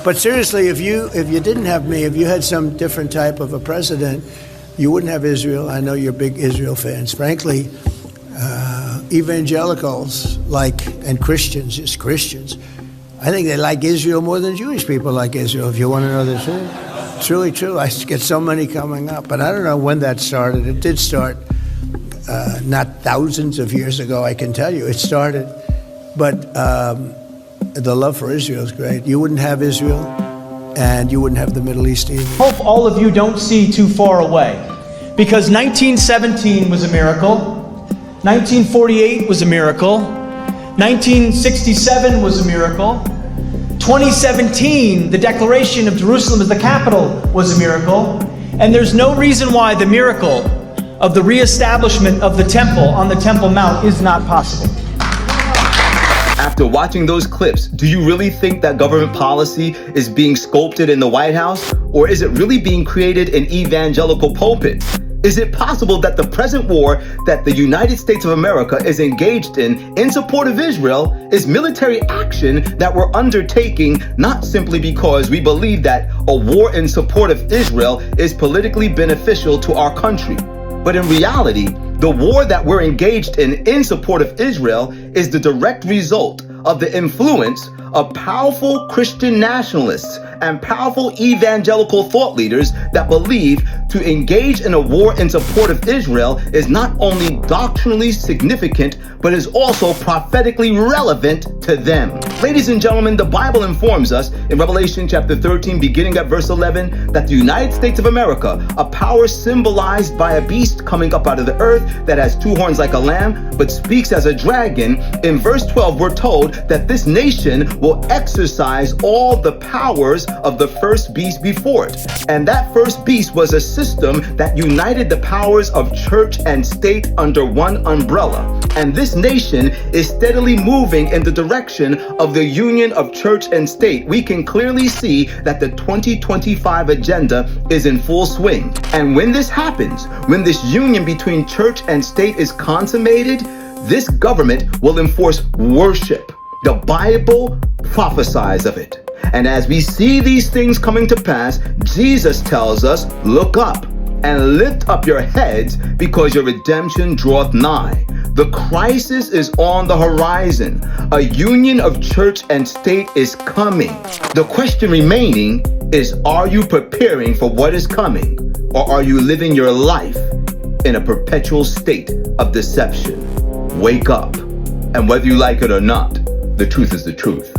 But seriously, if you didn't have me, if you had some different type of a president, you wouldn't have Israel. I know you're big Israel fans. Frankly, evangelicals and Christians, just Christians, I think they like Israel more than Jewish people like Israel, if you want to know the truth. It's really true. I get so many coming up, but I don't know when that started. It did start not thousands of years ago, I can tell you. It started, but the love for Israel is great. You wouldn't have Israel, and you wouldn't have the Middle East either. Hope all of you don't see too far away, because 1917 was a miracle, 1948 was a miracle, 1967 was a miracle, 2017, the declaration of Jerusalem as the capital was a miracle, and there's no reason why the miracle of the reestablishment of the temple on the Temple Mount is not possible. After watching those clips, do you really think that government policy is being sculpted in the White House? Or is it really being created in evangelical pulpits? Is it possible that the present war that the United States of America is engaged in support of Israel is military action that we're undertaking not simply because we believe that a war in support of Israel is politically beneficial to our country? But in reality, the war that we're engaged in support of Israel is the direct result of the influence of powerful Christian nationalists and powerful evangelical thought leaders that believe to engage in a war in support of Israel is not only doctrinally significant, but is also prophetically relevant to them. Ladies and gentlemen, the Bible informs us in Revelation chapter 13, beginning at verse 11, that the United States of America, a power symbolized by a beast coming up out of the earth that has two horns like a lamb, but speaks as a dragon. In verse 12, we're told that this nation will exercise all the powers of the first beast before it. And that first beast was a system that united the powers of church and state under one umbrella. And this nation is steadily moving in the direction of the union of church and state. We can clearly see that the 2025 agenda is in full swing. And when this happens, when this union between church and state is consummated, this government will enforce worship. The Bible prophesies of it. And as we see these things coming to pass, Jesus tells us, look up and lift up your heads, because your redemption draweth nigh. The crisis is on the horizon. A union of church and state is coming. The question remaining is, are you preparing for what is coming? Or are you living your life in a perpetual state of deception? Wake up. And whether you like it or not, the truth is the truth.